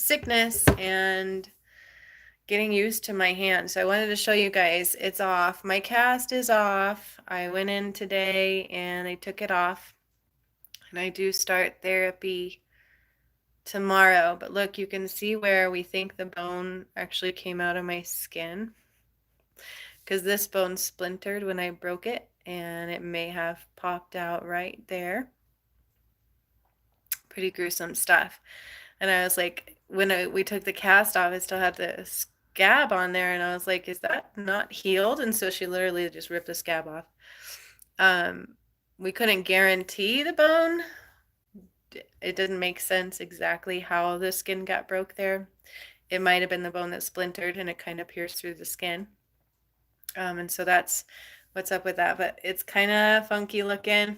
sickness and getting used to my hand. So I wanted to show you guys, it's off. My cast is off. I went in today and I took it off. And I do start therapy tomorrow. But look, you can see where we think the bone actually came out of my skin. Because this bone splintered when I broke it, and it may have popped out right there. Pretty gruesome stuff. And I was like, when we took the cast off, it still had the scab on there, and I was like, is that not healed? And so she literally just ripped the scab off. We couldn't guarantee the bone. It didn't make sense exactly how the skin got broke there. It might have been the bone that splintered and it kind of pierced through the skin. And so that's what's up with that. But it's kind of funky looking.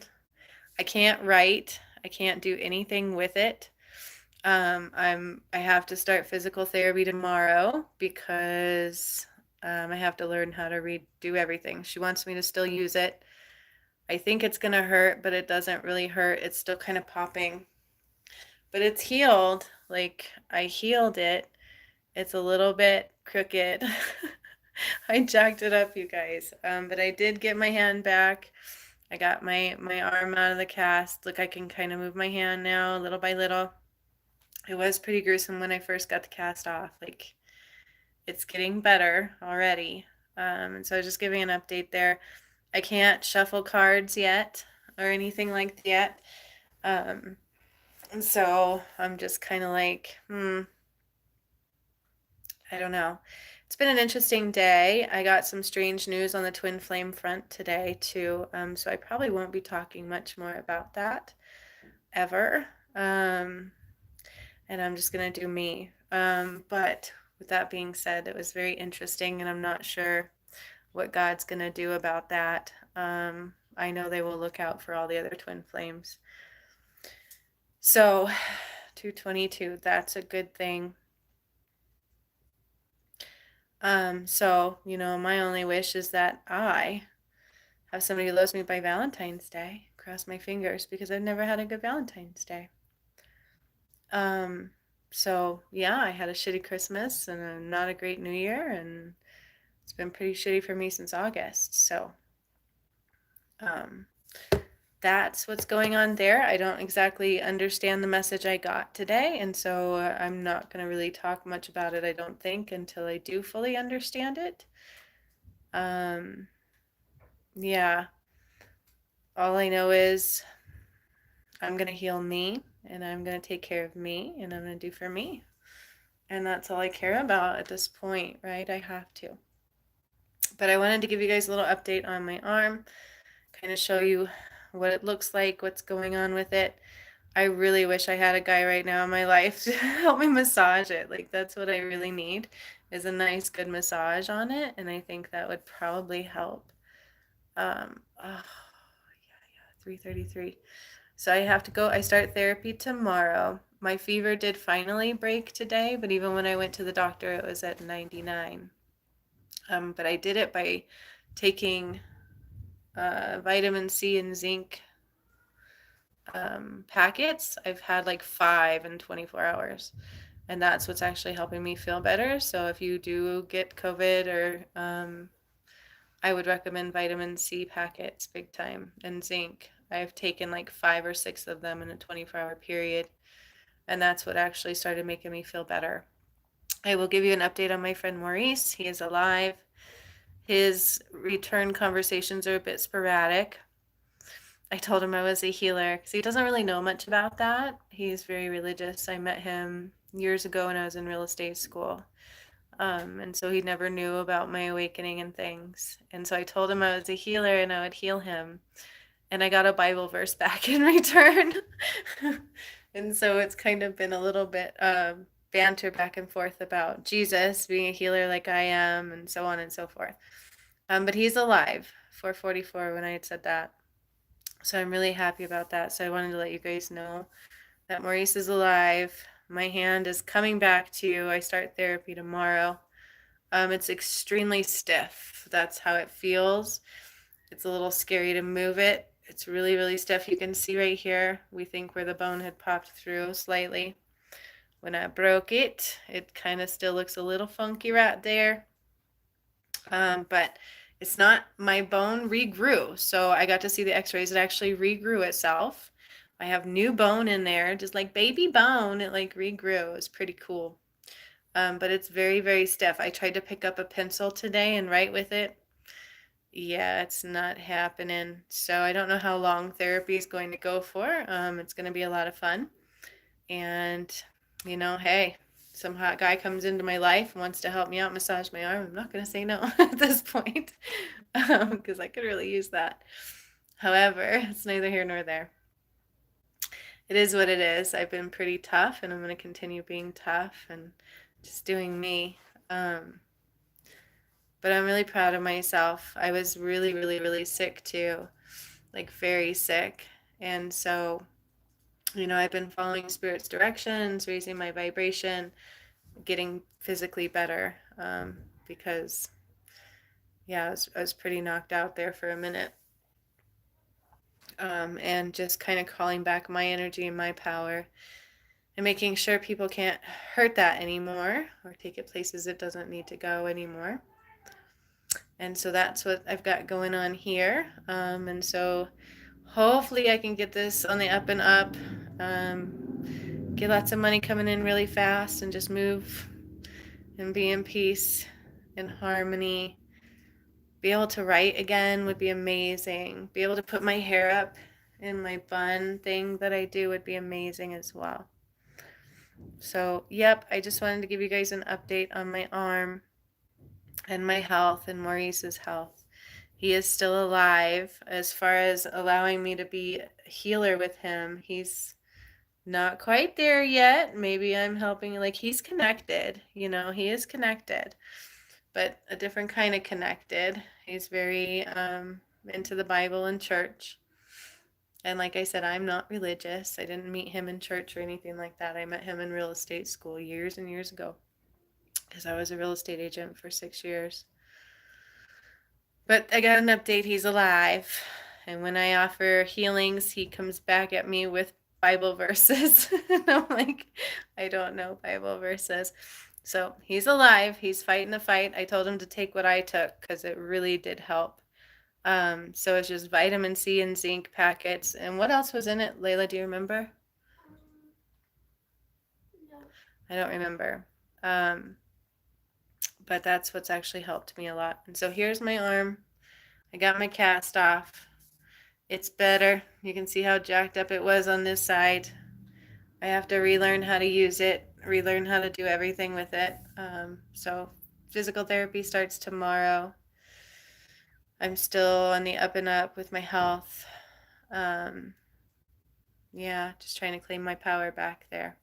I can't write. I can't do anything with it. I have to start physical therapy tomorrow because I have to learn how to redo everything. She wants me to still use it. I think it's gonna hurt, but it doesn't really hurt. It's still kind of popping. But it's healed. Like I healed it. It's a little bit crooked. I jacked it up, you guys. But I did get my hand back. I got my arm out of the cast. Look, I can kind of move my hand now little by little. It was pretty gruesome when I first got the cast off. Like, it's getting better already. And so I was just giving an update there. I can't shuffle cards yet or anything like that. And so I'm just kind of like, I don't know. It's been an interesting day. I got some strange news on the twin flame front today too. So I probably won't be talking much more about that ever. And I'm just gonna do me. But with that being said, it was very interesting, and I'm not sure what God's gonna do about that. I know they will look out for all the other twin flames. So 222, that's a good thing. So, my only wish is that I have somebody who loves me by Valentine's Day. Cross my fingers because I've never had a good Valentine's Day. So yeah, I had a shitty Christmas and not a great New Year, and it's been pretty shitty for me since August. So, that's what's going on there. I don't exactly understand the message I got today, and so I'm not going to really talk much about it, I don't think, until I do fully understand it. Yeah. All I know is I'm going to heal me, and I'm going to take care of me, and I'm going to do for me. And that's all I care about at this point, right? I have to. But I wanted to give you guys a little update on my arm, kind of show you what it looks like, what's going on with it. I really wish I had a guy right now in my life to help me massage it. Like, that's what I really need, is a nice, good massage on it, and I think that would probably help. Oh, yeah, 3:33. So I have to go. I start therapy tomorrow. My fever did finally break today, but even when I went to the doctor, it was at 99. But I did it by taking vitamin C and zinc packets. I've had like 5 in 24 hours, and that's what's actually helping me feel better. So if you do get COVID, or I would recommend vitamin C packets big time, and zinc. I've taken like 5 or 6 of them in a 24-hour period, and that's what actually started making me feel better. I will give you an update on my friend Maurice. He is alive. His return conversations are a bit sporadic. I told him I was a healer because he doesn't really know much about that. He's very religious. I met him years ago when I was in real estate school. And so he never knew about my awakening and things. And so I told him I was a healer and I would heal him. And I got a Bible verse back in return. And so it's kind of been a little bit banter back and forth about Jesus being a healer like I am, and so on and so forth. But he's alive, 444 when I had said that. So I'm really happy about that. So I wanted to let you guys know that Maurice is alive. My hand is coming back to you. I start therapy tomorrow. It's extremely stiff. That's how it feels. It's a little scary to move it. It's really, really stiff. You can see right here, we think where the bone had popped through slightly. when I broke it. It kind of still looks a little funky right there. But it's not, my bone regrew. So I got to see the x-rays. It actually regrew itself. I have new bone in there, just like baby bone. It like regrew. It was pretty cool. But it's very, very stiff. I tried to pick up a pencil today and write with it. Yeah, it's not happening. So I don't know how long therapy is going to go for. It's going to be a lot of fun. And, hey, some hot guy comes into my life and wants to help me out, massage my arm. I'm not going to say no at this point, because I could really use that. However, it's neither here nor there. It is what it is. I've been pretty tough, and I'm going to continue being tough and just doing me. But I'm really proud of myself. I was really, really, really sick too, like very sick. And so, I've been following Spirit's directions, raising my vibration, getting physically better, because, yeah, I was pretty knocked out there for a minute. And just kind of calling back my energy and my power and making sure people can't hurt that anymore or take it places it doesn't need to go anymore. And so that's what I've got going on here. And so hopefully I can get this on the up and up, get lots of money coming in really fast and just move and be in peace and harmony. Be able to write again would be amazing. Be able to put my hair up in my bun thing that I do would be amazing as well. So, yep, I just wanted to give you guys an update on my arm and my health and Maurice's health. He is still alive. As far as allowing me to be a healer with him, he's not quite there yet. Maybe I'm helping, like, he's connected, he is connected, but a different kind of connected. He's very into the Bible and church. And like I said, I'm not religious. I didn't meet him in church or anything like that. I met him in real estate school years and years ago, because I was a real estate agent for 6 years. But I got an update. He's alive. And when I offer healings, he comes back at me with Bible verses. And I'm like, I don't know Bible verses. So he's alive. He's fighting the fight. I told him to take what I took because it really did help. So it's just vitamin C and zinc packets. And what else was in it? Layla, do you remember? No. I don't remember. But that's what's actually helped me a lot. And so here's my arm. I got my cast off. It's better. You can see how jacked up it was on this side. I have to relearn how to use it, relearn how to do everything with it. So physical therapy starts tomorrow. I'm still on the up and up with my health. Yeah, just trying to claim my power back there.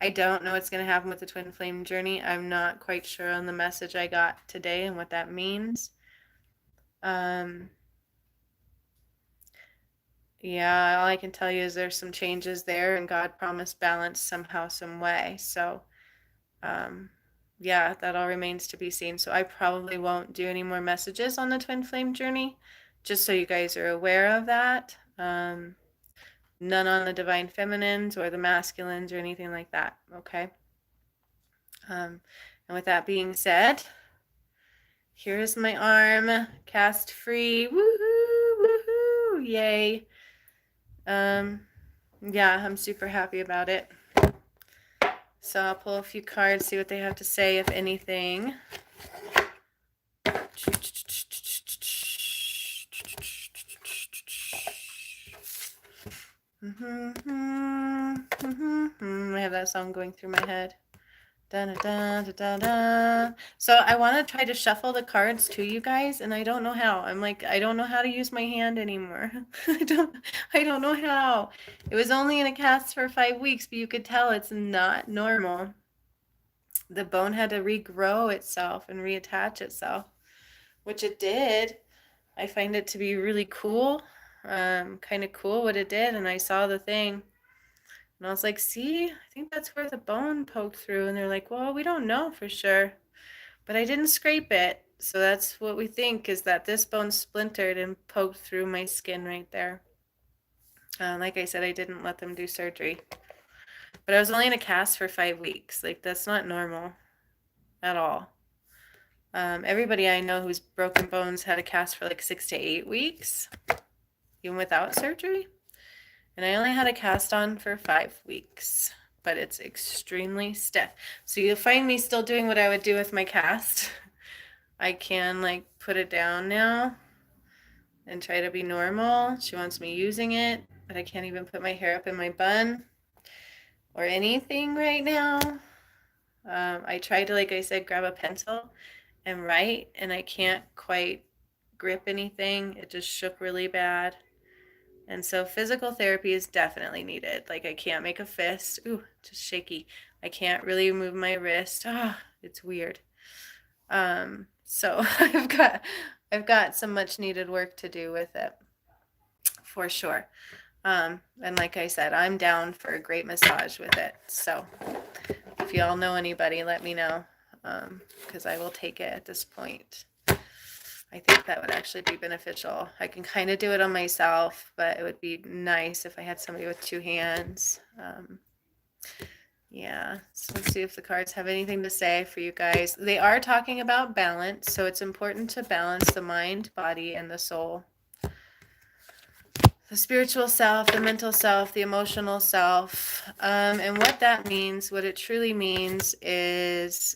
I don't know what's going to happen with the twin flame journey. I'm not quite sure on the message I got today and what that means. Yeah, all I can tell you is there's some changes there, and God promised balance somehow, some way. So, yeah, that all remains to be seen. So I probably won't do any more messages on the twin flame journey, just so you guys are aware of that. None on the divine feminines or the masculines or anything like that, okay? And with that being said, here's my arm, cast free, woohoo, woohoo, yay. Yeah, I'm super happy about it. So I'll pull a few cards, see what they have to say, if anything. I have that song going through my head. Da, da, da, da, da. So I want to try to shuffle the cards to you guys, and I don't know how. I'm like, I don't know how to use my hand anymore. I don't know how. It was only in a cast for 5 weeks, but you could tell it's not normal. The bone had to regrow itself and reattach itself, which it did. I find it to be really cool, kind of cool what it did, and I saw the thing. And I was like, see, I think that's where the bone poked through. And they're like, well, we don't know for sure. But I didn't scrape it. So that's what we think, is that this bone splintered and poked through my skin right there. Like I said, I didn't let them do surgery. But I was only in a cast for 5 weeks. Like, that's not normal at all. Everybody I know who's broken bones had a cast for like 6 to 8 weeks, even without surgery. And I only had a cast on for 5 weeks, but it's extremely stiff. So you'll find me still doing what I would do with my cast. I can like put it down now and try to be normal. She wants me using it, but I can't even put my hair up in my bun or anything right now. I tried to, like I said, grab a pencil and write, and I can't quite grip anything. It just shook really bad. And so physical therapy is definitely needed. Like, I can't make a fist. Ooh, just shaky. I can't really move my wrist. It's weird. So I've got some much needed work to do with it, for sure. And like I said, I'm down for a great massage with it. So if y'all know anybody, let me know, because I will take it at this point. I think that would actually be beneficial. I can kind of do it on myself, but it would be nice if I had somebody with 2 hands. Yeah, so let's see if the cards have anything to say for you guys. They are talking about balance, so it's important to balance the mind, body, and the soul. The spiritual self, the mental self, the emotional self. And what that means, what it truly means is,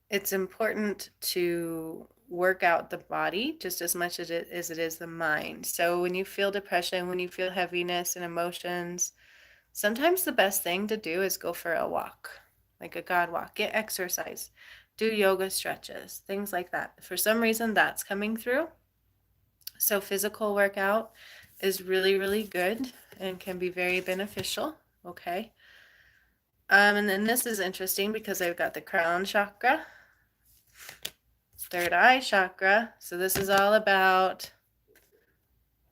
it's important to work out the body just as much as it is the mind. So when you feel depression, when you feel heaviness and emotions, sometimes the best thing to do is go for a walk, like a God walk, get exercise, do yoga stretches, things like that. For some reason, that's coming through. So physical workout is really, really good and can be very beneficial. Okay. And then this is interesting because I've got the crown chakra, third eye chakra. So this is all about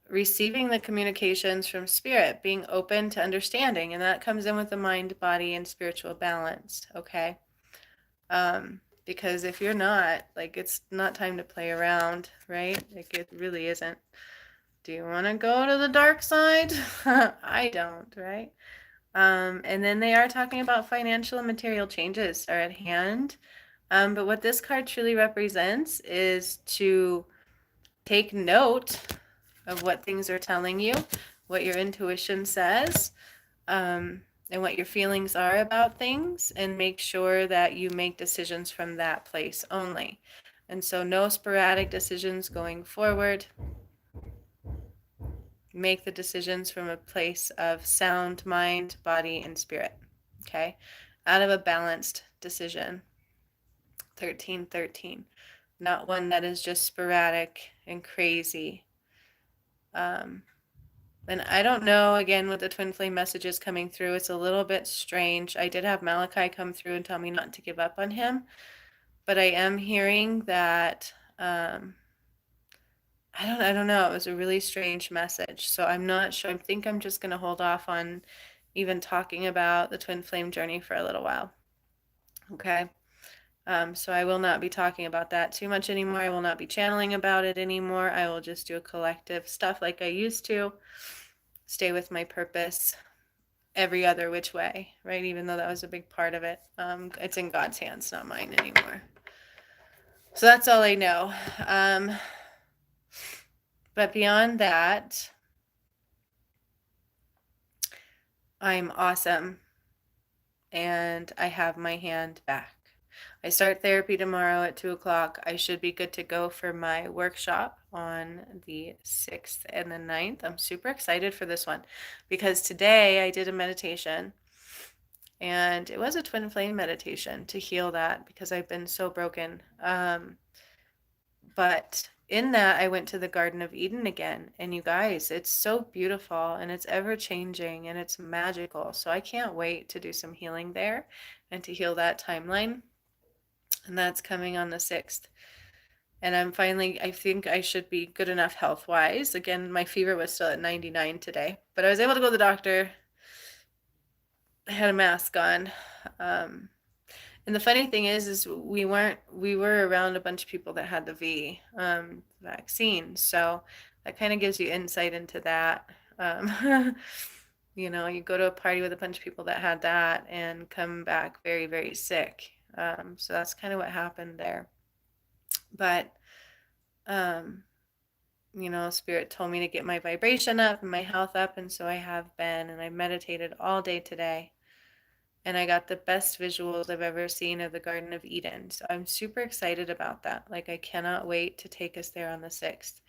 receiving the communications from spirit, being open to understanding, and that comes in with the mind, body, and spiritual balance. Okay. Because if you're not, like, it's not time to play around, right? Like, it really isn't. Do you want to go to the dark side? I don't, right? And then they are talking about financial and material changes are at hand. But what this card truly represents is to take note of what things are telling you, what your intuition says, and what your feelings are about things, and make sure that you make decisions from that place only. And so no sporadic decisions going forward. Make the decisions from a place of sound mind, body, and spirit. Okay? Out of a balanced decision. 1313. Not one that is just sporadic and crazy. And I don't know, again, with the twin flame messages coming through, it's a little bit strange. I did have Malachi come through and tell me not to give up on him, but I am hearing that, I don't know, it was a really strange message. So I'm not sure. I think I'm just going to hold off on even talking about the twin flame journey for a little while. Okay. So I will not be talking about that too much anymore. I will not be channeling about it anymore. I will just do a collective stuff like I used to. Stay with my purpose every other which way, right? Even though that was a big part of it. It's in God's hands, not mine anymore. So that's all I know. But beyond that, I'm awesome. And I have my hand back. I start therapy tomorrow at 2 o'clock. I should be good to go for my workshop on the 6th and the 9th. I'm super excited for this one because today I did a meditation, and it was a twin flame meditation to heal that because I've been so broken. But in that, I went to the Garden of Eden again. And you guys, it's so beautiful and it's ever changing and it's magical. So I can't wait to do some healing there and to heal that timeline. And that's coming on the 6th. And I think I should be good enough health-wise. Again, my fever was still at 99 today, but I was able to go to the doctor. I had a mask on. And the funny thing is we were around a bunch of people that had the V vaccine. So that kind of gives you insight into that. You know, you go to a party with a bunch of people that had that and come back very, very sick. So that's kind of what happened there. But, um, you know, Spirit told me to get my vibration up and my health up. And so I have been, and I meditated all day today. And I got the best visuals I've ever seen of the Garden of Eden. So I'm super excited about that. Like, I cannot wait to take us there on the 6th.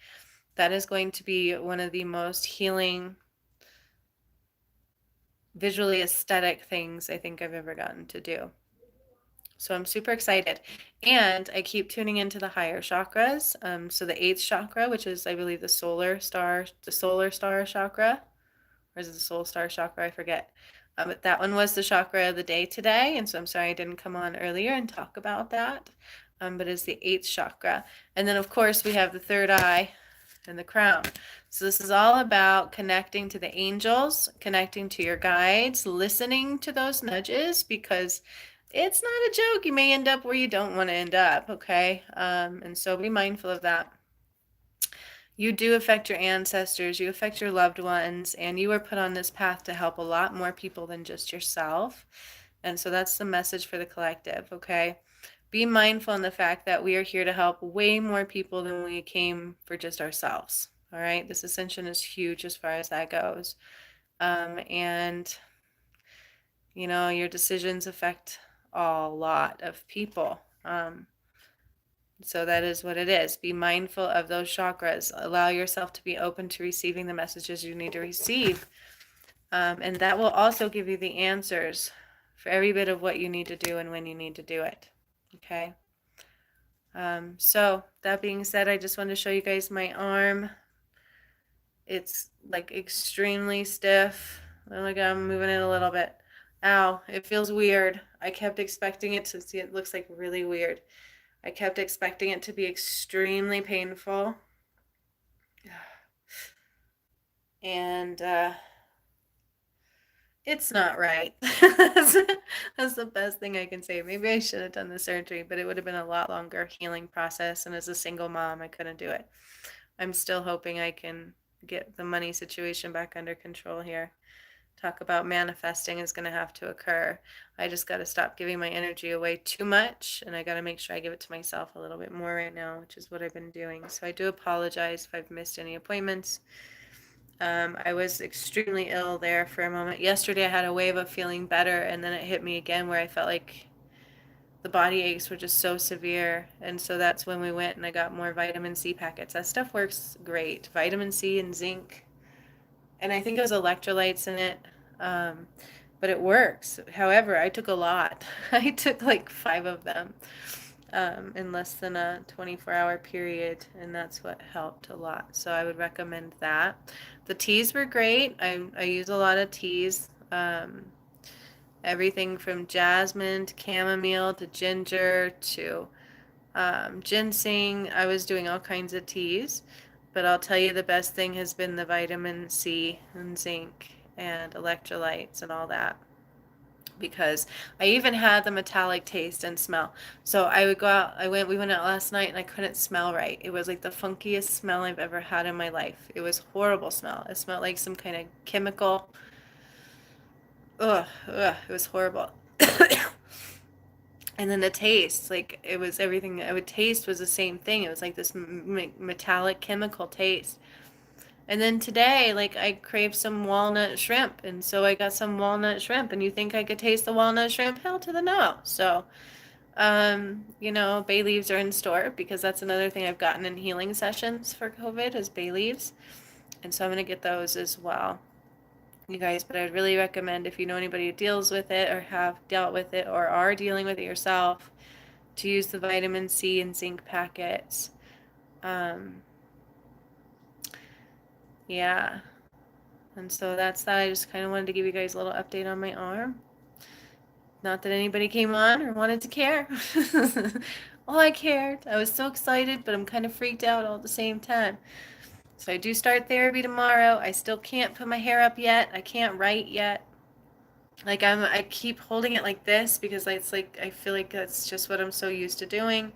That is going to be one of the most healing, visually aesthetic things I think I've ever gotten to do. So I'm super excited. And I keep tuning into the higher chakras. So the 8th chakra, which is, I believe, the solar star chakra, or is it the soul star chakra? I forget. But that one was the chakra of the day today. And so I'm sorry I didn't come on earlier and talk about that. But it's the 8th chakra. And then, of course, we have the third eye and the crown. So this is all about connecting to the angels, connecting to your guides, listening to those nudges, because it's not a joke. You may end up where you don't want to end up, okay? And so be mindful of that. You do affect your ancestors, you affect your loved ones, and you are put on this path to help a lot more people than just yourself. And so that's the message for the collective, okay? Be mindful in the fact that we are here to help way more people than we came for just ourselves, all right? This ascension is huge as far as that goes. And, you know, your decisions affect a lot of people. So that is what it is. Be mindful of those chakras. Allow yourself to be open to receiving the messages you need to receive. And that will also give you the answers for every bit of what you need to do and when you need to do it. Okay. So that being said, I just wanted to show you guys my arm. It's like extremely stiff. Oh my God, I'm moving it a little bit. Ow, it feels weird. I kept expecting it to see, it looks like really weird. I kept expecting it to be extremely painful. And it's not right. That's the best thing I can say. Maybe I should have done the surgery, but it would have been a lot longer healing process. And as a single mom, I couldn't do it. I'm still hoping I can get the money situation back under control here. Talk about manifesting is going to have to occur. I just got to stop giving my energy away too much, and I got to make sure I give it to myself a little bit more right now, which is what I've been doing. So I do apologize if I've missed any appointments. I was extremely ill there for a moment. Yesterday I had a wave of feeling better, and then it hit me again where I felt like the body aches were just so severe. And so that's when we went and I got more vitamin C packets. That stuff works great. Vitamin C and zinc. And I think it was electrolytes in it. But it works. However, I took a lot. I took like 5 of them in less than a 24-hour period, and that's what helped a lot. So I would recommend that. The teas were great. I use a lot of teas. Everything from jasmine to chamomile to ginger to ginseng. I was doing all kinds of teas. But I'll tell you the best thing has been the vitamin C and zinc and electrolytes and all that. Because I even had the metallic taste and smell. So I would go out, we went out last night and I couldn't smell right. It was like the funkiest smell I've ever had in my life. It was horrible smell. It smelled like some kind of chemical. Ugh, it was horrible. And then the taste, like it was everything I would taste was the same thing. It was like this metallic chemical taste. And then today, like I craved some walnut shrimp, and so I got some walnut shrimp. And you think I could taste the walnut shrimp? Hell to the no. So, you know, bay leaves are in store because that's another thing I've gotten in healing sessions for COVID is bay leaves, and so I'm gonna get those as well, you guys. But I'd really recommend if you know anybody who deals with it or have dealt with it or are dealing with it yourself, to use the vitamin C and zinc packets. Yeah. And so that's that. I just kind of wanted to give you guys a little update on my arm. Not that anybody came on or wanted to care. Oh, I cared. I was so excited, but I'm kind of freaked out all at the same time. So I do start therapy tomorrow. I still can't put my hair up yet. I can't write yet. Like I keep holding it like this because it's like I feel like that's just what I'm so used to doing.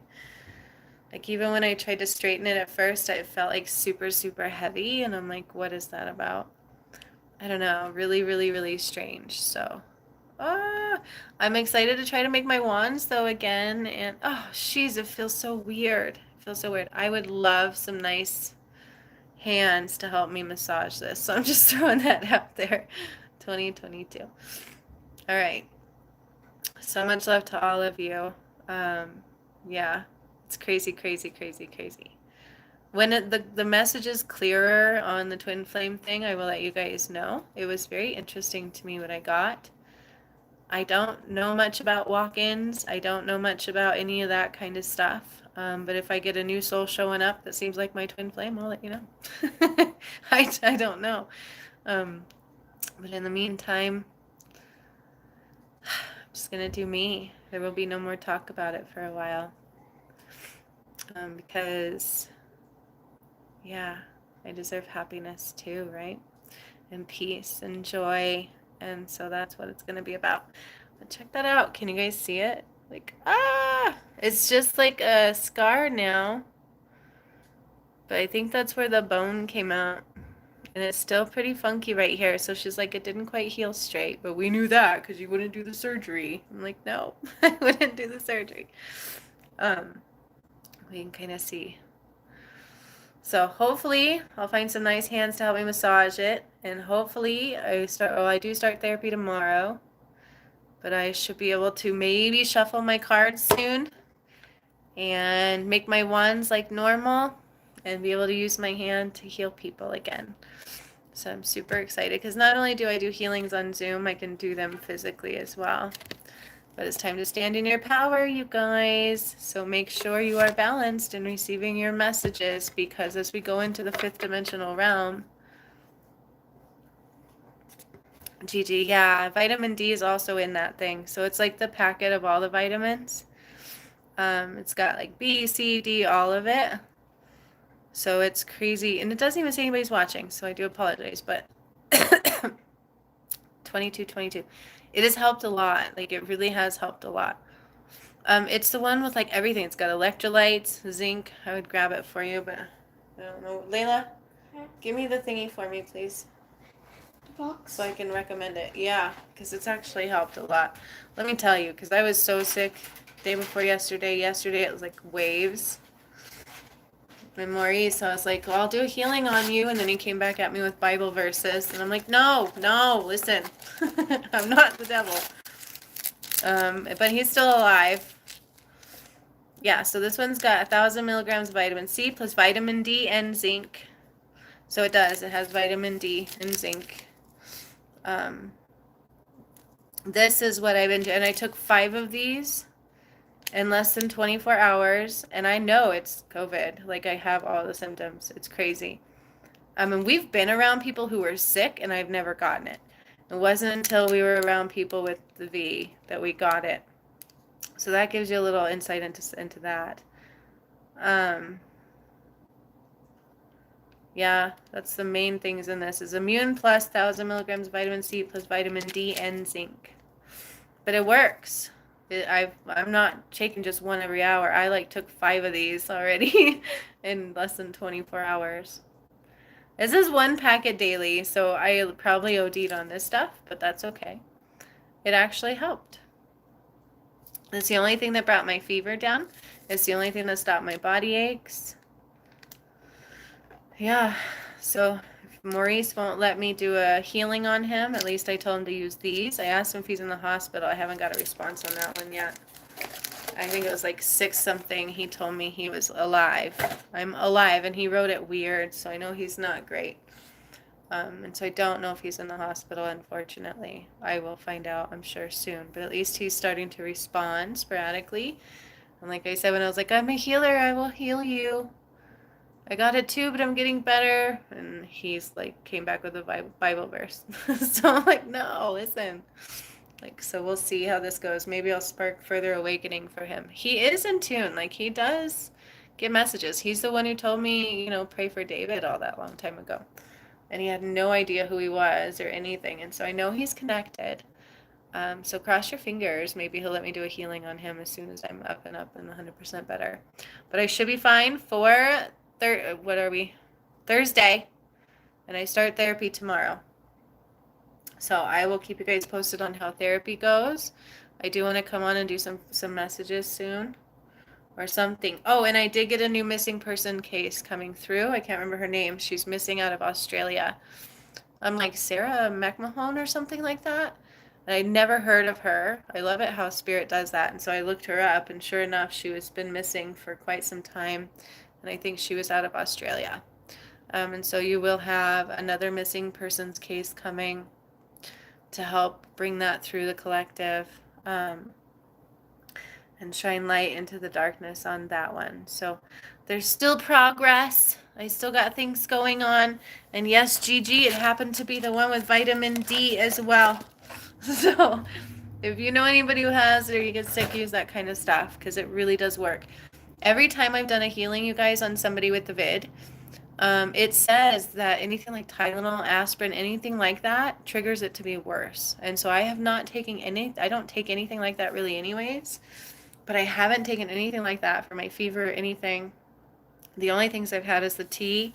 Like even when I tried to straighten it at first, I felt like super, super heavy, and I'm like, what is that about? I don't know, really, really, really strange. So, I'm excited to try to make my wands though again. And jeez, it feels so weird. It feels so weird. I would love some nice hands to help me massage this. So I'm just throwing that out there. 2022. All right. So much love to all of you. Yeah, it's crazy, crazy, crazy, crazy. When the message is clearer on the twin flame thing, I will let you guys know. It was very interesting to me what I got. I don't know much about walk-ins. I don't know much about any of that kind of stuff. But if I get a new soul showing up that seems like my twin flame, I'll let you know. I don't know. But in the meantime, I'm just going to do me. There will be no more talk about it for a while. Because, yeah, I deserve happiness too, right? And peace and joy. And so that's what it's going to be about. But check that out. Can you guys see it? Like, it's just like a scar now. But I think that's where the bone came out. And it's still pretty funky right here. So she's like, it didn't quite heal straight. But we knew that because you wouldn't do the surgery. I'm like, no, I wouldn't do the surgery. We can kind of see. So hopefully I'll find some nice hands to help me massage it. And hopefully I do start therapy tomorrow. But I should be able to maybe shuffle my cards soon and make my wands like normal and be able to use my hand to heal people again. So I'm super excited because not only do I do healings on Zoom, I can do them physically as well. But it's time to stand in your power, you guys. So make sure you are balanced in receiving your messages, because as we go into the 5th dimensional realm, Gigi, yeah, vitamin D is also in that thing. So it's like the packet of all the vitamins. It's got like B, C, D, all of it. So it's crazy. And it doesn't even say anybody's watching, so I do apologize. But 22. It has helped a lot. Like, it really has helped a lot. It's the one with like everything. It's got electrolytes, zinc. I would grab it for you, but I don't know. Layla, give me the thingy for me, please. Box? So I can recommend it. Yeah, because it's actually helped a lot. Let me tell you, because I was so sick day before yesterday. Yesterday it was like waves. And Maurice, I was like, well, I'll do a healing on you. And then he came back at me with Bible verses. And I'm like, no, listen. I'm not the devil. But he's still alive. Yeah, so this one's got 1,000 milligrams of vitamin C plus vitamin D and zinc. So it does. It has vitamin D and zinc. This is what I've been doing. And I took 5 of these in less than 24 hours. And I know it's COVID. Like, I have all the symptoms. It's crazy. And we've been around people who were sick, and I've never gotten it. It wasn't until we were around people with the V that we got it. So that gives you a little insight into that. Yeah, that's the main things in this. Is immune plus 1,000 milligrams of vitamin C plus vitamin D and zinc. But it works. I'm not taking just one every hour. I like took 5 of these already in less than 24 hours. This is 1 packet daily, so I probably OD'd on this stuff, but that's okay. It actually helped. It's the only thing that brought my fever down. It's the only thing that stopped my body aches. Yeah, so if Maurice won't let me do a healing on him, at least I told him to use these. I asked him if he's in the hospital. I haven't got a response on that one yet. I think it was like 6 something. He told me he was alive. I'm alive, and he wrote it weird, so I know he's not great. And so I don't know if he's in the hospital, unfortunately. I will find out, I'm sure, soon. But at least he's starting to respond sporadically. And like I said, when I was like, I'm a healer, I will heal you. I got it too, but I'm getting better. And he's like, came back with a Bible verse. So I'm like, no, listen. Like, so we'll see how this goes. Maybe I'll spark further awakening for him. He is in tune. Like, he does get messages. He's the one who told me, pray for David all that long time ago. And he had no idea who he was or anything. And so I know he's connected. So cross your fingers. Maybe he'll let me do a healing on him as soon as I'm up and 100% better. But I should be fine for Thursday. And I start therapy tomorrow. So I will keep you guys posted on how therapy goes. I do want to come on and do some messages soon or something. Oh, and I did get a new missing person case coming through. I can't remember her name. She's missing out of Australia. I'm like Sarah McMahon or something like that. And I never heard of her. I love it how Spirit does that. And so I looked her up, and sure enough, she was been missing for quite some time. And I think she was out of Australia. And so you will have another missing persons case coming to help bring that through the collective, and shine light into the darkness on that one. So there's still progress. I still got things going on. And yes, Gigi, it happened to be the one with vitamin D as well. So if you know anybody who has it or you get sick, use that kind of stuff because it really does work. Every time I've done a healing, you guys, on somebody with the vid, it says that anything like Tylenol, aspirin, anything like that triggers it to be worse. And so I have not taken I don't take anything like that really anyways, but I haven't taken anything like that for my fever or anything. The only things I've had is the tea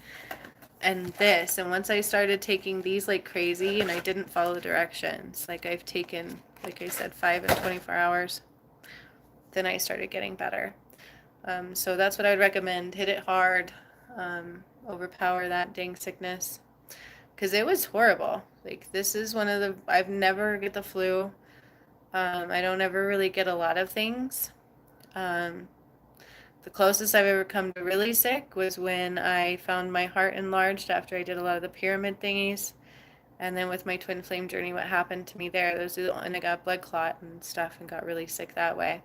and this. And once I started taking these like crazy and I didn't follow the directions, like I've taken, like I said, 5 and 24 hours, then I started getting better. So that's what I'd recommend. Hit it hard. Overpower that dang sickness. Because it was horrible. Like, this is one of the, I've never get the flu. I don't ever really get a lot of things. The closest I've ever come to really sick was when I found my heart enlarged after I did a lot of the pyramid thingies. And then with my twin flame journey, what happened to me there, and I got blood clot and stuff and got really sick that way.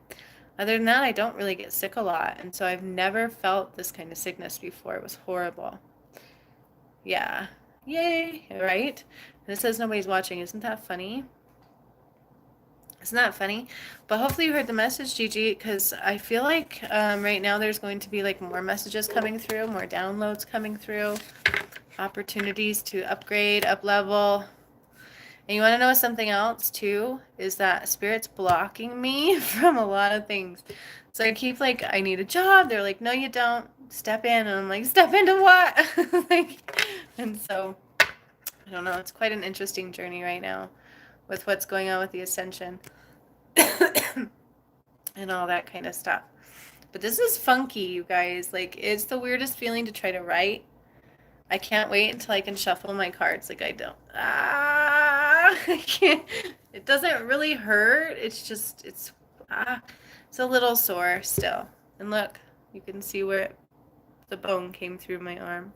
Other than that, I don't really get sick a lot. And so I've never felt this kind of sickness before. It was horrible. Yeah. Yay. Right? And it says nobody's watching. Isn't that funny? Isn't that funny? But hopefully you heard the message, Gigi, because I feel like right now there's going to be like more messages coming through, more downloads coming through, opportunities to upgrade, up level. And you want to know something else too? Is that Spirit's blocking me from a lot of things. So I keep like, I need a job. They're like, no, you don't. Step in. And I'm like, step into what? Like, and so I don't know. It's quite an interesting journey right now with what's going on with the ascension and all that kind of stuff. But this is funky, you guys. Like, it's the weirdest feeling to try to write. I can't wait until I can shuffle my cards. Like, I don't. I can't. It doesn't really hurt. It's just, it's a little sore still. And look, you can see where the bone came through my arm.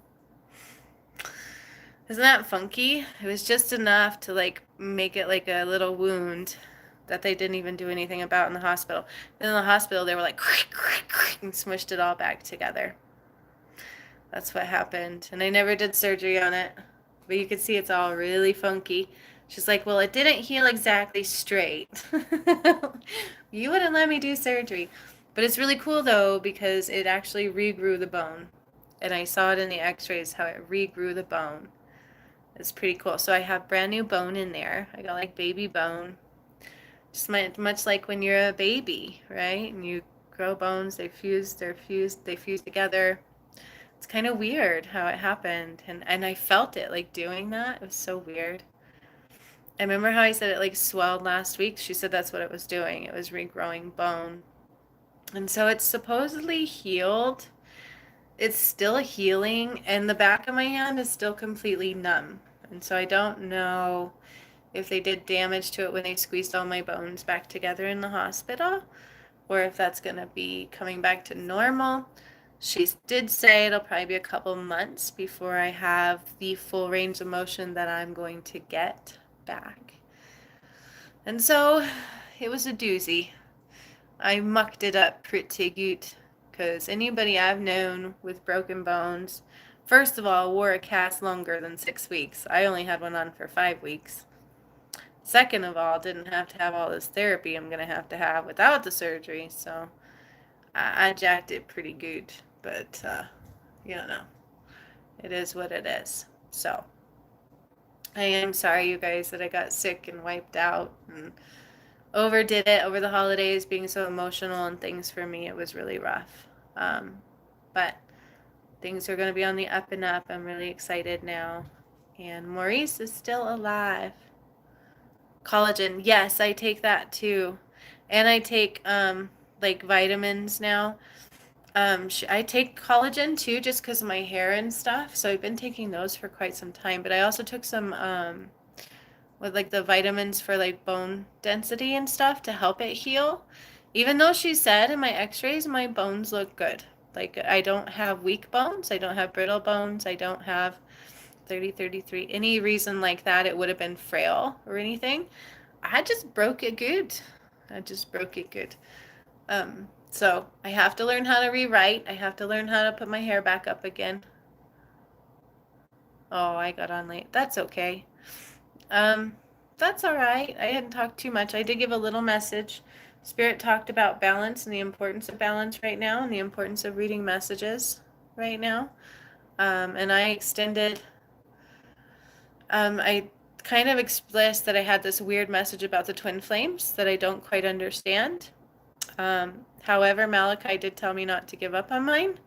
Isn't that funky? It was just enough to like make it like a little wound that they didn't even do anything about in the hospital. And in the hospital, they were like and smushed it all back together. That's what happened. And I never did surgery on it. But you can see it's all really funky. She's like, well, it didn't heal exactly straight. You wouldn't let me do surgery. But it's really cool, though, because it actually regrew the bone. And I saw it in the x-rays how it regrew the bone. It's pretty cool. So I have brand new bone in there. I got like baby bone. Just much like when you're a baby, right? And you grow bones, they fuse together. It's kind of weird how it happened. And I felt it like doing that. It was so weird. I remember how I said it like swelled last week. She said that's what it was doing. It was regrowing bone. And so it's supposedly healed. It's still healing, and the back of my hand is still completely numb. And so I don't know if they did damage to it when they squeezed all my bones back together in the hospital, or if that's going to be coming back to normal. She did say it'll probably be a couple months before I have the full range of motion that I'm going to get back. And so it was a doozy. I mucked it up pretty good, because anybody I've known with broken bones, first of all, wore a cast longer than 6 weeks. I only had one on for 5 weeks. Second of all, didn't have to have all this therapy I'm going to have without the surgery, so I jacked it pretty good. But, you know, it is what it is. So, I am sorry, you guys, that I got sick and wiped out and overdid it over the holidays, being so emotional and things for me. It was really rough. But things are going to be on the up and up. I'm really excited now. And Maurice is still alive. Collagen. Yes, I take that too. And I take like vitamins now. I take collagen too just because of my hair and stuff. So I've been taking those for quite some time. But I also took some with like the vitamins for like bone density and stuff to help it heal. Even though she said in my x-rays my bones look good. Like I don't have weak bones, I don't have brittle bones, I don't have 33, any reason like that it would have been frail or anything. I just broke it good. I just broke it good. So I have to learn how to rewrite. I have to learn how to put my hair back up again. Oh, I got on late. That's okay. Um, that's all right. I didn't talk too much. I did give a little message. Spirit talked about balance and the importance of balance right now and the importance of reading messages right now. And I extended, I kind of expressed that I had this weird message about the twin flames that I don't quite understand. However, Malachi did tell me not to give up on mine.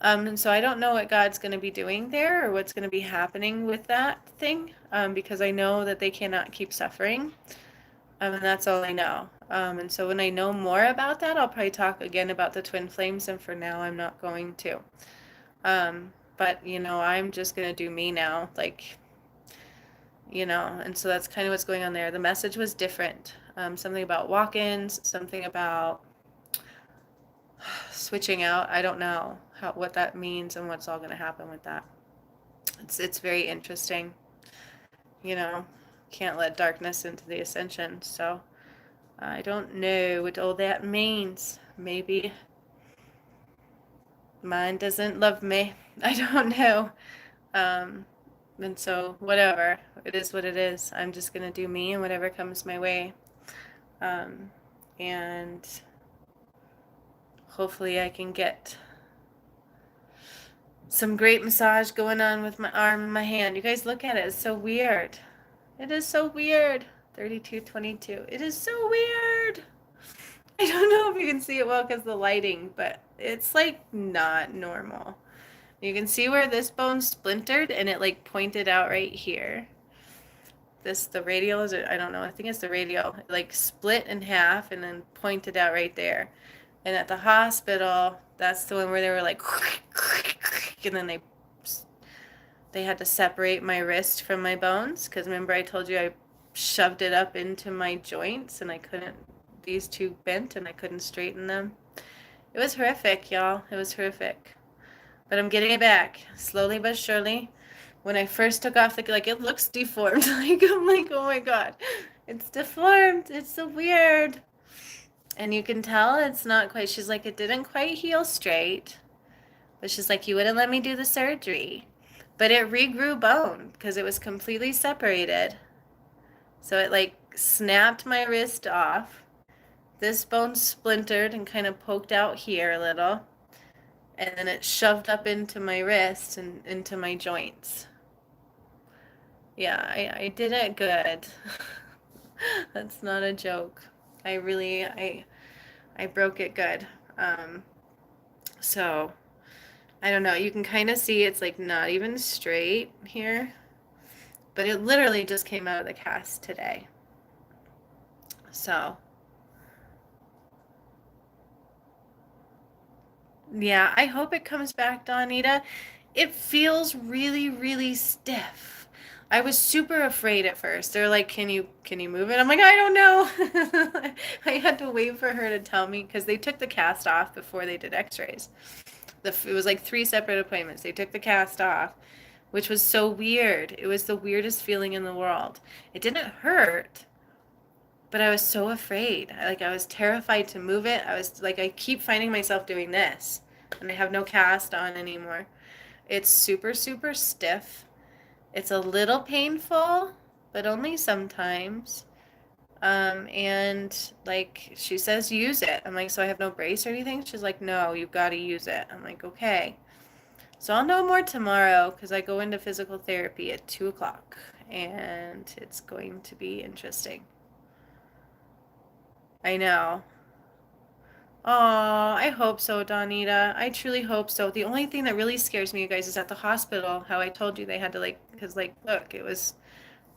And so I don't know what God's going to be doing there or what's going to be happening with that thing, because I know that they cannot keep suffering. And that's all I know. And so when I know more about that, I'll probably talk again about the twin flames. And for now, I'm not going to. But, I'm just going to do me now. And so that's kind of what's going on there. The message was different. Something about walk-ins, something about switching out. I don't know what that means and what's all going to happen with that. It's very interesting. Can't let darkness into the ascension. So I don't know what all that means. Maybe mine doesn't love me. I don't know. And so whatever. It is what it is. I'm just going to do me and whatever comes my way. And hopefully I can get some great massage going on with my arm and my hand. You guys look at it. It's so weird. It is so weird. 3222. It is so weird. I don't know if you can see it well because of the lighting, but it's like not normal. You can see where this bone splintered and it like pointed out right here. The radial, is it? I don't know. I think it's the radial. It like split in half and then pointed out right there. And at the hospital, that's the one where they were like, and then they had to separate my wrist from my bones. Because remember I told you I shoved it up into my joints and I couldn't, these two bent and I couldn't straighten them. It was horrific, y'all. It was horrific. But I'm getting it back, slowly but surely. When I first took off it looks deformed. I'm like, oh my God, it's deformed. It's so weird. And you can tell it's not quite, she's like, it didn't quite heal straight. But she's like, you wouldn't let me do the surgery. But it regrew bone because it was completely separated. So it like snapped my wrist off. This bone splintered and kind of poked out here a little. And then it shoved up into my wrist and into my joints. Yeah, I did it good. That's not a joke. I broke it good. So I don't know. You can kind of see it's like not even straight here, but it literally just came out of the cast today. So yeah, I hope it comes back, Donita. It feels really, really stiff. I was super afraid at first. They're like, can you move it? I'm like, I don't know. I had to wait for her to tell me because they took the cast off before they did x-rays. It was like 3 separate appointments. They took the cast off, which was so weird. It was the weirdest feeling in the world. It didn't hurt, but I was so afraid. I was terrified to move it. I was like, I keep finding myself doing this, and I have no cast on anymore. It's super, super stiff. It's a little painful, but only sometimes. And like she says, use it. I'm like, so I have no brace or anything? She's like, no, you've got to use it. I'm like, okay. So I'll know more tomorrow because I go into physical therapy at 2 o'clock and it's going to be interesting. I know. Oh, I hope so, Donita. I truly hope so. The only thing that really scares me, you guys, is at the hospital, how I told you they had to because look, it was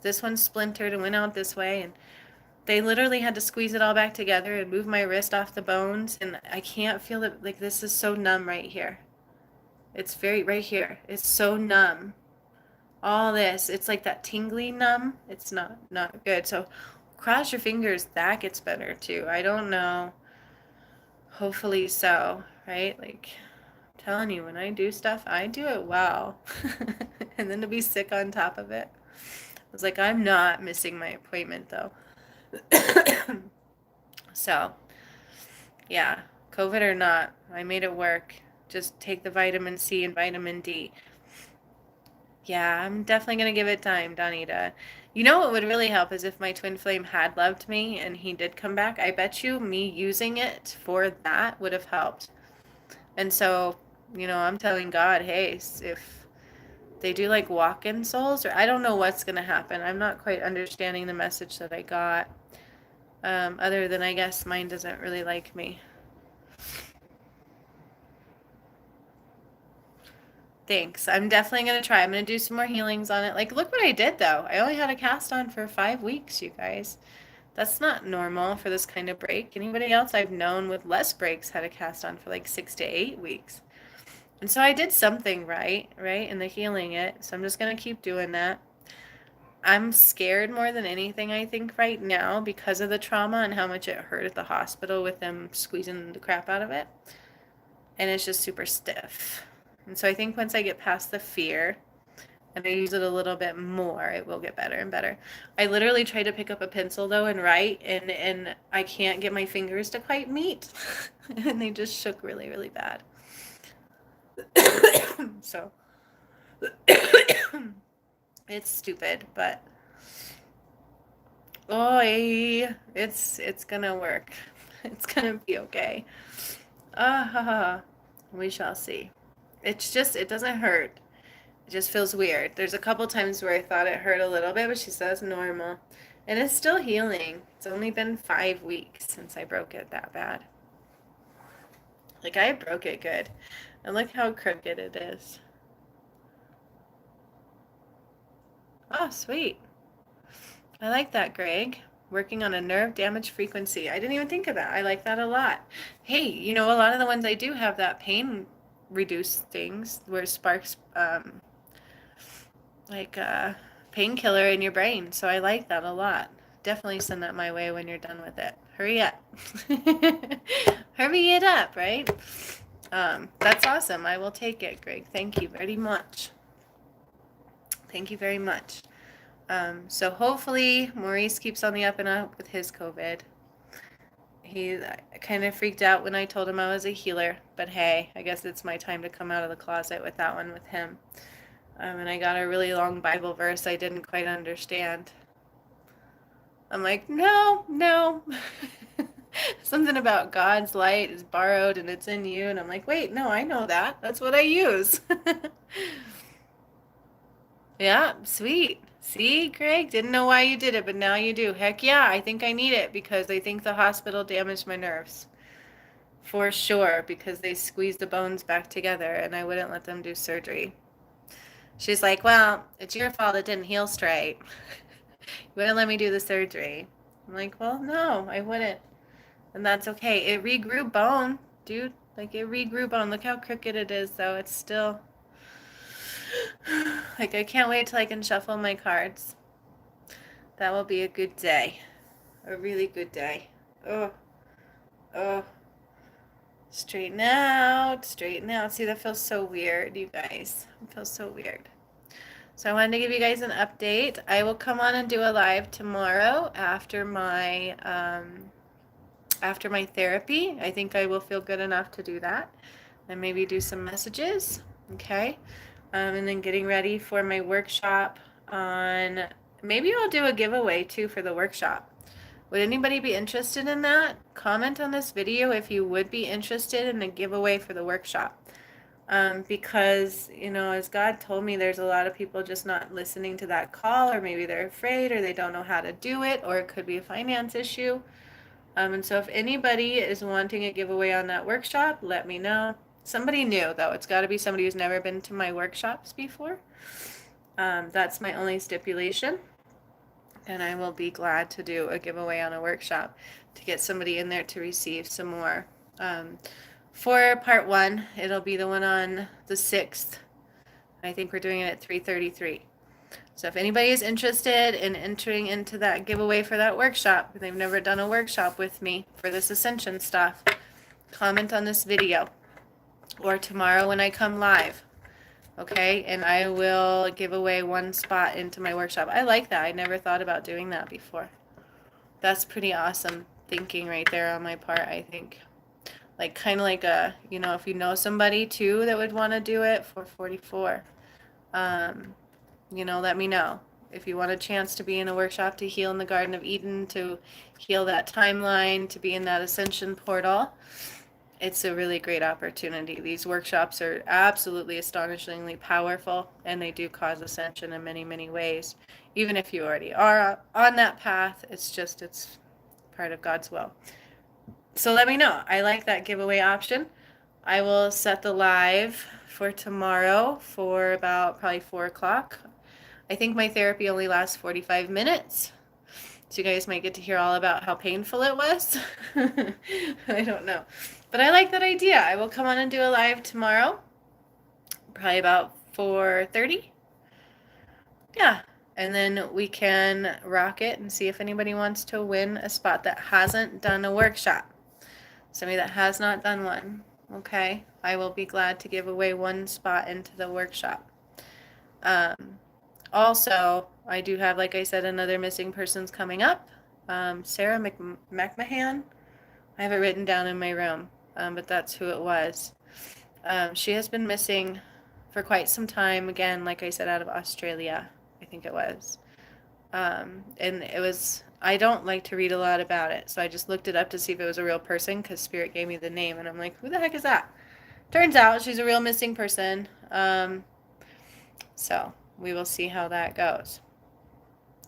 this one splintered and went out this way, and they literally had to squeeze it all back together and move my wrist off the bones, and I can't feel it. Like, this is so numb right here. It's very right here. It's so numb. All this, it's like that tingly numb. It's not good. So cross your fingers that gets better too. I don't know. Hopefully so, right? Like, I'm telling you, when I do stuff, I do it well. And then to be sick on top of it. I was like, I'm not missing my appointment though. So, yeah, COVID or not, I made it work. Just take the vitamin C and vitamin D. Yeah, I'm definitely going to give it time, Donita. You know what would really help is if my twin flame had loved me and he did come back. I bet you me using it for that would have helped. And so, I'm telling God, hey, if they do like walk-in souls, or I don't know what's going to happen. I'm not quite understanding the message that I got. Other than I guess mine doesn't really like me. Thanks. I'm definitely going to try. I'm going to do some more healings on it. Like, look what I did, though. I only had a cast on for 5 weeks, you guys. That's not normal for this kind of break. Anybody else I've known with less breaks had a cast on for like 6 to 8 weeks. And so I did something right, in the healing it. So I'm just going to keep doing that. I'm scared more than anything, I think, right now because of the trauma and how much it hurt at the hospital with them squeezing the crap out of it. And it's just super stiff. And so I think once I get past the fear and I use it a little bit more, it will get better and better. I literally tried to pick up a pencil though and write, and I can't get my fingers to quite meet. And they just shook really, really bad. So it's stupid, but it's gonna work. It's gonna be okay. We shall see. It's just, it doesn't hurt. It just feels weird. There's a couple times where I thought it hurt a little bit, but she says normal. And it's still healing. It's only been 5 weeks since I broke it that bad. Like, I broke it good. And look how crooked it is. Oh, sweet. I like that, Greg. Working on a nerve damage frequency. I didn't even think of that. I like that a lot. Hey, a lot of the ones I do have that pain reduce things where sparks like painkiller in your brain. So I like that a lot. Definitely send that my way when you're done with it. Hurry up. Hurry it up, right? That's awesome. I will take it, Greg. Thank you very much. Thank you very much. So hopefully Maurice keeps on the up and up with his COVID. He kind of freaked out when I told him I was a healer, but hey, I guess it's my time to come out of the closet with that one with him. And I got a really long Bible verse I didn't quite understand. I'm like, no. Something about God's light is borrowed and it's in you. And I'm like, wait, no, I know that. That's what I use. Yeah, sweet. See, Greg, didn't know why you did it, but now you do. Heck yeah, I think I need it because I think the hospital damaged my nerves. For sure, because they squeezed the bones back together and I wouldn't let them do surgery. She's like, well, it's your fault it didn't heal straight. You wouldn't let me do the surgery. I'm like, well, no, I wouldn't. And that's okay. It regrew bone, dude. Like, it regrew bone. Look how crooked it is, though. It's still... Like, I can't wait till I can shuffle my cards. That will be a good day. A really good day. Oh. Straighten out. See, that feels so weird, you guys. It feels so weird. So I wanted to give you guys an update. I will come on and do a live tomorrow after my therapy. I think I will feel good enough to do that. And maybe do some messages. Okay. And then getting ready for my workshop on, maybe I'll do a giveaway too for the workshop. Would anybody be interested in that? Comment on this video if you would be interested in a giveaway for the workshop. Because, as God told me, there's a lot of people just not listening to that call, or maybe they're afraid, or they don't know how to do it, or it could be a finance issue. And so if anybody is wanting a giveaway on that workshop, let me know. Somebody new, though. It's got to be somebody who's never been to my workshops before. That's my only stipulation. and I will be glad to do a giveaway on a workshop to get somebody in there to receive some more. For part 1, it'll be the one on the 6th. I think we're doing it at 3:33. So if anybody is interested in entering into that giveaway for that workshop, they've never done a workshop with me for this ascension stuff, comment on this video or tomorrow when I come live. Okay, and I will give away one spot into my workshop. I like that. I never thought about doing that before. That's pretty awesome thinking right there on my part, I think. Like, kind of like a, you know, if you know somebody too that would want to do it for 44, you know, let me know. If you want a chance to be in a workshop to heal in the Garden of Eden, to heal that timeline, to be in that ascension portal, it's a really great opportunity. These workshops are absolutely astonishingly powerful, and they do cause ascension in many, many ways. Even if you already are on that path, it's part of God's will. So let me know. I like that giveaway option. I will set the live for tomorrow for about probably 4 o'clock. I think my therapy only lasts 45 minutes. So you guys might get to hear all about how painful it was. I don't know. But I like that idea. I will come on and do a live tomorrow. Probably about 4:30. Yeah. And then we can rock it and see if anybody wants to win a spot that hasn't done a workshop. Somebody that has not done one. Okay. I will be glad to give away one spot into the workshop. Also, I do have, like I said, another missing persons coming up. Sarah McMahon. I have it written down in my room, but that's who it was. She has been missing for quite some time. Again, like I said, out of Australia, I think it was. And it was, I don't like to read a lot about it, so I just looked it up to see if it was a real person, because Spirit gave me the name, and I'm like, who the heck is that? Turns out she's a real missing person. So we will see how that goes.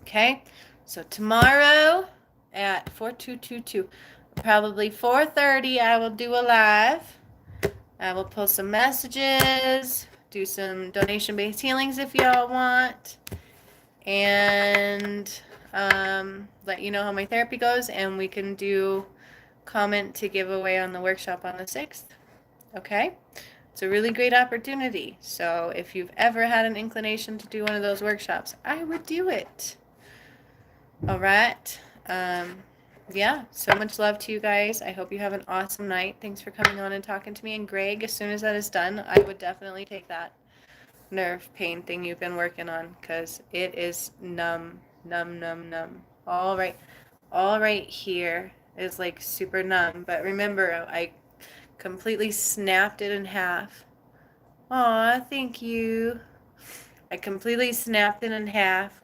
Okay, so tomorrow at 4222, probably 4:30, I will do a live. I will post some messages, do some donation-based healings if y'all want, and let you know how my therapy goes, and we can do comment to give away on the workshop on the 6th. Okay? It's a really great opportunity. So if you've ever had an inclination to do one of those workshops, I would do it. All right. Yeah, so much love to you guys. I hope you have an awesome night. Thanks for coming on and talking to me. And Greg, as soon as that is done, I would definitely take that nerve pain thing you've been working on, because it is numb. All right here is like super numb. But remember, I completely snapped it in half. Aw, thank you. I completely snapped it in half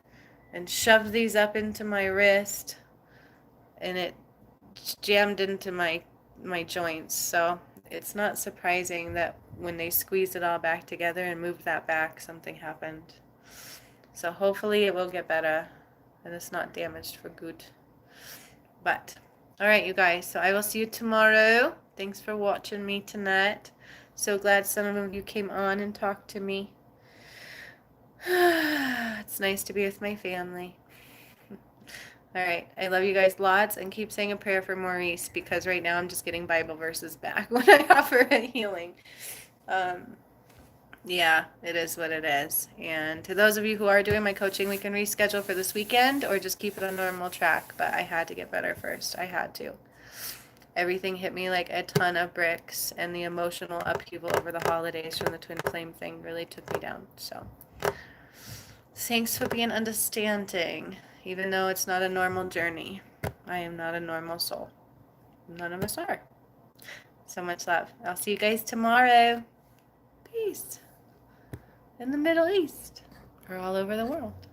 and shoved these up into my wrist, and it jammed into my joints. So it's not surprising that when they squeezed it all back together and moved that back, something happened. So hopefully it will get better and it's not damaged for good. But all right, you guys, so I will see you tomorrow. Thanks for watching me tonight. So glad some of you came on and talked to me. It's nice to be with my family. All right, I love you guys lots, and keep saying a prayer for Maurice, because right now I'm just getting Bible verses back when I offer a healing. Yeah, it is what it is. And to those of you who are doing my coaching, we can reschedule for this weekend or just keep it on normal track. But I had to get better first. I had to. Everything hit me like a ton of bricks, and the emotional upheaval over the holidays from the twin flame thing really took me down. So thanks for being understanding, even though it's not a normal journey. I am not a normal soul. None of us are. So much love. I'll see you guys tomorrow. Peace. In the Middle East, or all over the world.